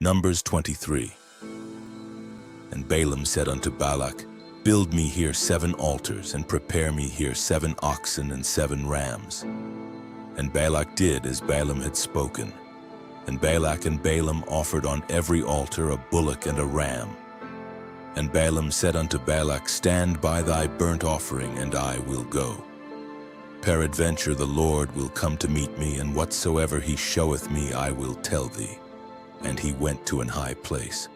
Numbers 23. And Balaam said unto Balak, Build me here 7 altars, and prepare me here 7 oxen and 7 rams. And Balak did as Balaam had spoken. And Balak and Balaam offered on every altar a bullock and a ram. And Balaam said unto Balak, Stand by thy burnt offering, and I will go. Peradventure the Lord will come to meet me, and whatsoever he showeth me I will tell thee. And he went to an high place.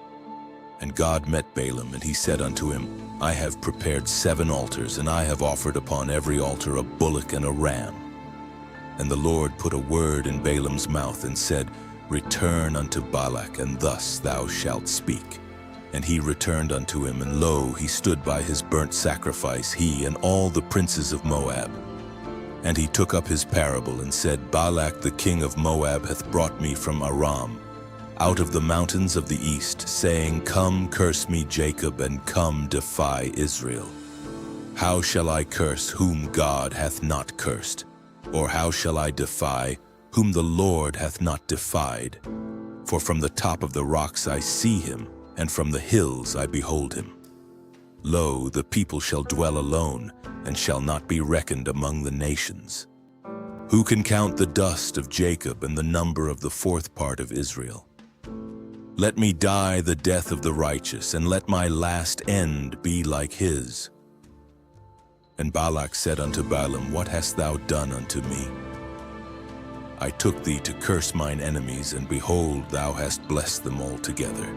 And God met Balaam, and he said unto him, I have prepared 7 altars, and I have offered upon every altar a bullock and a ram. And the Lord put a word in Balaam's mouth, and said, Return unto Balak, and thus thou shalt speak. And he returned unto him, and lo, he stood by his burnt sacrifice, he and all the princes of Moab. And he took up his parable, and said, Balak the king of Moab hath brought me from Aram, out of the mountains of the east, saying, Come, curse me, Jacob, and come, defy Israel. How shall I curse whom God hath not cursed? Or how shall I defy whom the Lord hath not defied? For from the top of the rocks I see him, and from the hills I behold him. Lo, the people shall dwell alone, and shall not be reckoned among the nations. Who can count the dust of Jacob and the number of the 4th part of Israel? Let me die the death of the righteous, and let my last end be like his. And Balak said unto Balaam, What hast thou done unto me? I took thee to curse mine enemies, and behold, thou hast blessed them altogether.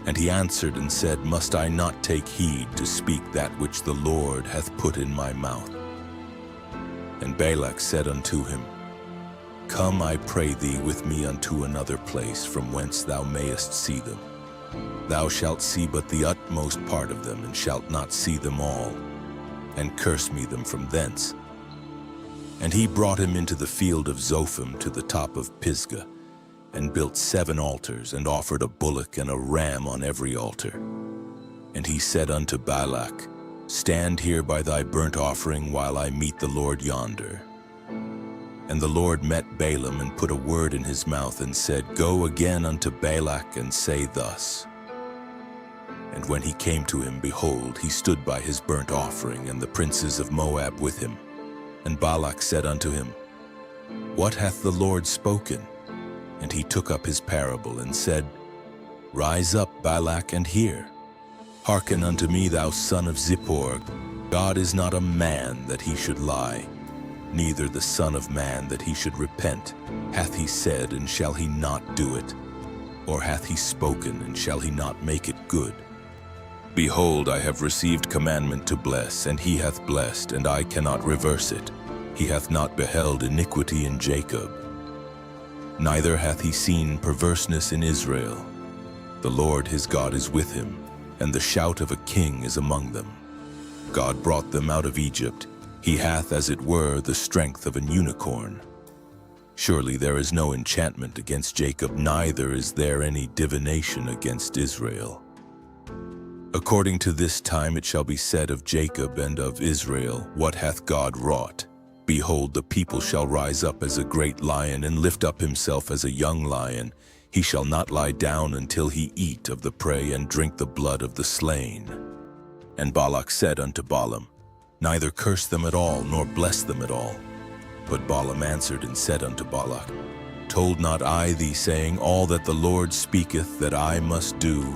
And he answered and said, Must I not take heed to speak that which the Lord hath put in my mouth? And Balak said unto him, Come, I pray thee, with me unto another place, from whence thou mayest see them. Thou shalt see but the utmost part of them, and shalt not see them all, and curse me them from thence. And he brought him into the field of Zophim to the top of Pisgah, and built 7 altars, and offered a bullock and a ram on every altar. And he said unto Balak, Stand here by thy burnt offering, while I meet the Lord yonder. And the Lord met Balaam, and put a word in his mouth, and said, Go again unto Balak, and say thus. And when he came to him, behold, he stood by his burnt offering, and the princes of Moab with him. And Balak said unto him, What hath the Lord spoken? And he took up his parable, and said, Rise up, Balak, and hear. Hearken unto me, thou son of Zippor. God is not a man that he should lie, neither the Son of Man that he should repent. Hath he said, and shall he not do it? Or hath he spoken, and shall he not make it good? Behold, I have received commandment to bless, and he hath blessed, and I cannot reverse it. He hath not beheld iniquity in Jacob, neither hath he seen perverseness in Israel. The Lord his God is with him, and the shout of a king is among them. God brought them out of Egypt. He hath, as it were, the strength of an unicorn. Surely there is no enchantment against Jacob, neither is there any divination against Israel. According to this time it shall be said of Jacob and of Israel, What hath God wrought? Behold, the people shall rise up as a great lion, and lift up himself as a young lion. He shall not lie down until he eat of the prey, and drink the blood of the slain. And Balak said unto Balaam, Neither curse them at all, nor bless them at all. But Balaam answered and said unto Balak, Told not I thee, saying, All that the Lord speaketh that I must do?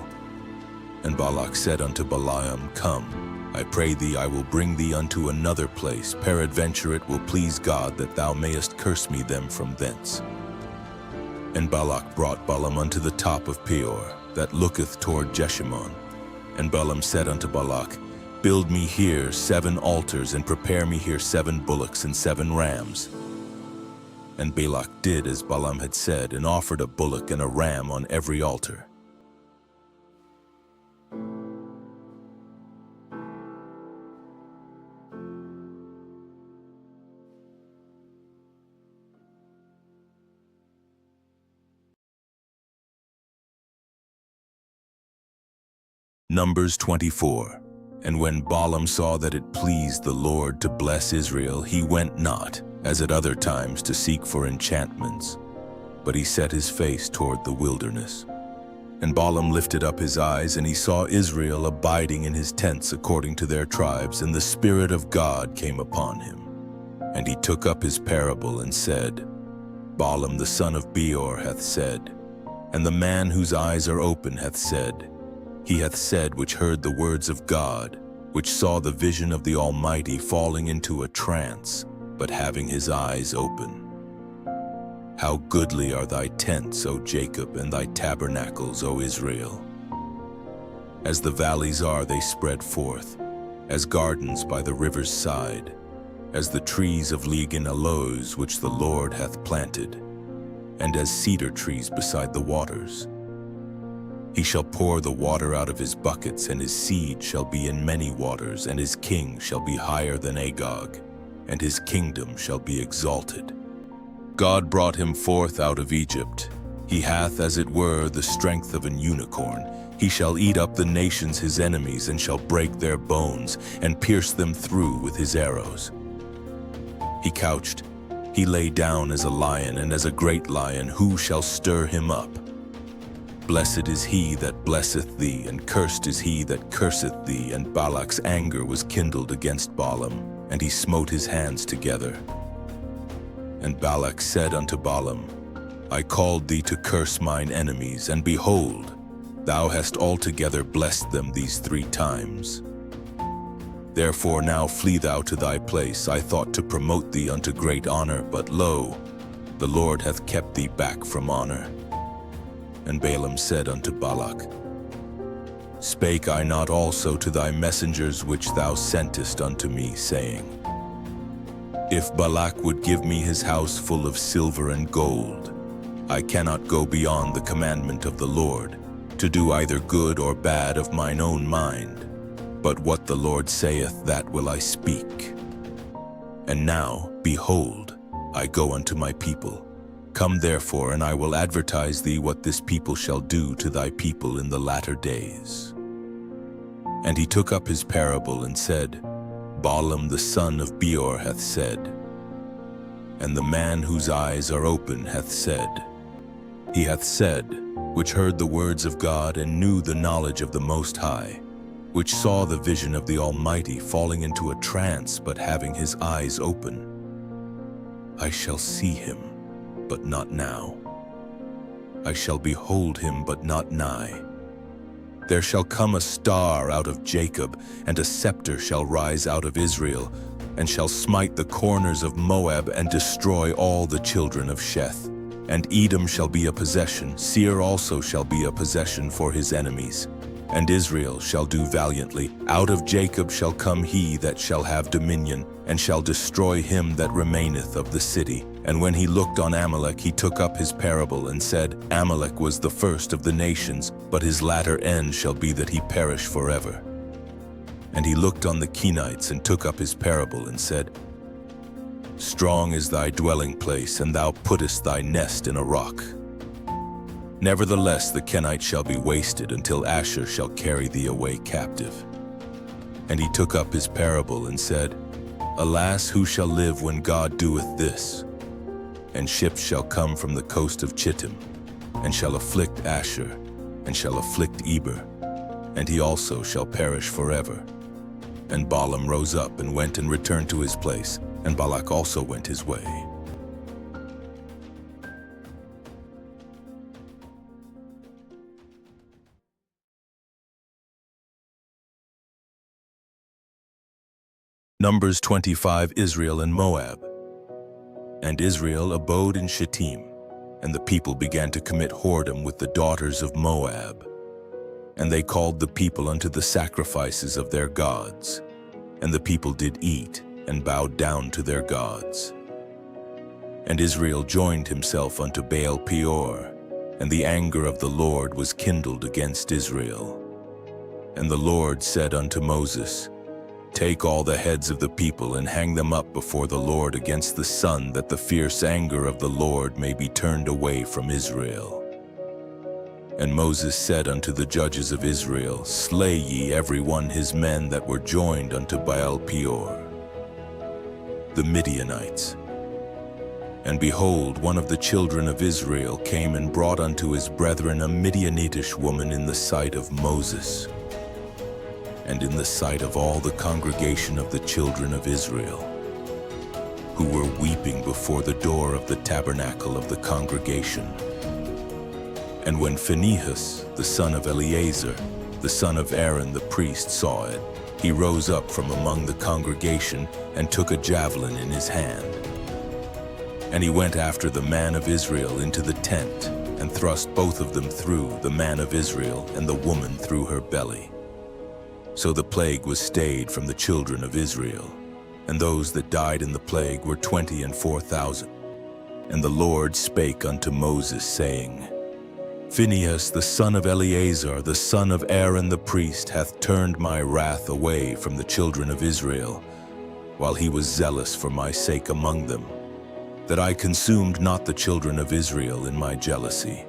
And Balak said unto Balaam, Come, I pray thee, I will bring thee unto another place. Peradventure it will please God that thou mayest curse me them from thence. And Balak brought Balaam unto the top of Peor, that looketh toward Jeshimon. And Balaam said unto Balak, Build me here 7 altars, and prepare me here 7 bullocks and 7 rams. And Balak did as Balaam had said, and offered a bullock and a ram on every altar. Numbers 24. And when Balaam saw that it pleased the Lord to bless Israel, he went not, as at other times, to seek for enchantments, but he set his face toward the wilderness. And Balaam lifted up his eyes, and he saw Israel abiding in his tents according to their tribes, and the Spirit of God came upon him. And he took up his parable and said, Balaam the son of Beor hath said, and the man whose eyes are open hath said, he hath said which heard the words of God, which saw the vision of the Almighty falling into a trance, but having his eyes open. How goodly are thy tents, O Jacob, and thy tabernacles, O Israel. As the valleys are, they spread forth, as gardens by the river's side, as the trees of lign aloes which the Lord hath planted, and as cedar trees beside the waters. He shall pour the water out of his buckets, and his seed shall be in many waters, and his king shall be higher than Agag, and his kingdom shall be exalted. God brought him forth out of Egypt. He hath, as it were, the strength of an unicorn. He shall eat up the nations his enemies, and shall break their bones, and pierce them through with his arrows. He couched, he lay down as a lion, and as a great lion, who shall stir him up? Blessed is he that blesseth thee, and cursed is he that curseth thee. And Balak's anger was kindled against Balaam, and he smote his hands together. And Balak said unto Balaam, I called thee to curse mine enemies, and behold, thou hast altogether blessed them these 3 times. Therefore now flee thou to thy place. I thought to promote thee unto great honor, but lo, the Lord hath kept thee back from honor. And Balaam said unto Balak, Spake I not also to thy messengers which thou sentest unto me, saying, If Balak would give me his house full of silver and gold, I cannot go beyond the commandment of the Lord, to do either good or bad of mine own mind. But what the Lord saith, that will I speak. And now, behold, I go unto my people. Come therefore, and I will advertise thee what this people shall do to thy people in the latter days. And he took up his parable and said, Balaam the son of Beor hath said, and the man whose eyes are open hath said, he hath said, which heard the words of God and knew the knowledge of the Most High, which saw the vision of the Almighty falling into a trance, but having his eyes open. I shall see him, but not now. I shall behold him, but not nigh. There shall come a star out of Jacob, and a scepter shall rise out of Israel, and shall smite the corners of Moab, and destroy all the children of Sheth. And Edom shall be a possession, Seir also shall be a possession for his enemies. And Israel shall do valiantly. Out of Jacob shall come he that shall have dominion, and shall destroy him that remaineth of the city. And when he looked on Amalek, he took up his parable and said, Amalek was the first of the nations, but his latter end shall be that he perish forever. And he looked on the Kenites and took up his parable and said, Strong is thy dwelling place, and thou puttest thy nest in a rock. Nevertheless the Kenites shall be wasted until Asher shall carry thee away captive. And he took up his parable and said, Alas, who shall live when God doeth this? And ships shall come from the coast of Chittim, and shall afflict Asher, and shall afflict Eber, and he also shall perish forever. And Balaam rose up and went and returned to his place, and Balak also went his way. Numbers 25, Israel and Moab. And Israel abode in Shittim, and the people began to commit whoredom with the daughters of Moab. And they called the people unto the sacrifices of their gods. And the people did eat, and bowed down to their gods. And Israel joined himself unto Baal-peor, and the anger of the Lord was kindled against Israel. And the Lord said unto Moses, Take all the heads of the people and hang them up before the Lord against the sun, that the fierce anger of the Lord may be turned away from Israel. And Moses said unto the judges of Israel, Slay ye every one his men that were joined unto Baal-peor, the Midianites. And behold, one of the children of Israel came and brought unto his brethren a Midianitish woman in the sight of Moses, and in the sight of all the congregation of the children of Israel, who were weeping before the door of the tabernacle of the congregation. And when Phinehas, the son of Eleazar, the son of Aaron the priest, saw it, he rose up from among the congregation and took a javelin in his hand. And he went after the man of Israel into the tent, and thrust both of them through, the man of Israel and the woman through her belly. So the plague was stayed from the children of Israel, and those that died in the plague were 24,000. And the Lord spake unto Moses, saying, Phinehas the son of Eleazar, the son of Aaron the priest, hath turned my wrath away from the children of Israel, while he was zealous for my sake among them, that I consumed not the children of Israel in my jealousy.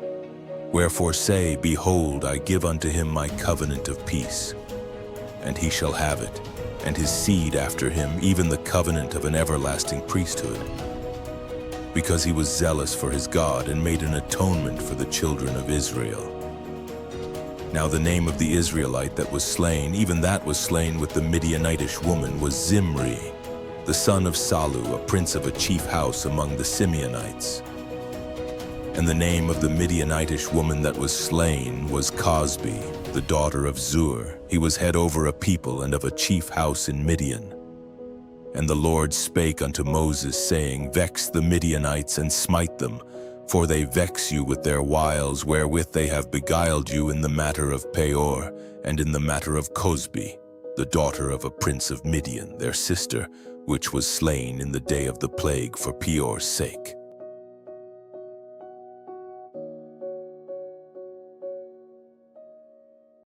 Wherefore say, Behold, I give unto him my covenant of peace, and he shall have it, and his seed after him, even the covenant of an everlasting priesthood, because he was zealous for his God, and made an atonement for the children of Israel. Now the name of the Israelite that was slain, even that was slain with the Midianitish woman, was Zimri, the son of Salu, a prince of a chief house among the Simeonites. And the name of the Midianitish woman that was slain was Cosbi, the daughter of Zur. He was head over a people and of a chief house in Midian. And the Lord spake unto Moses, saying, Vex the Midianites and smite them, for they vex you with their wiles, wherewith they have beguiled you in the matter of Peor, and in the matter of Cosbi, the daughter of a prince of Midian, their sister, which was slain in the day of the plague for Peor's sake.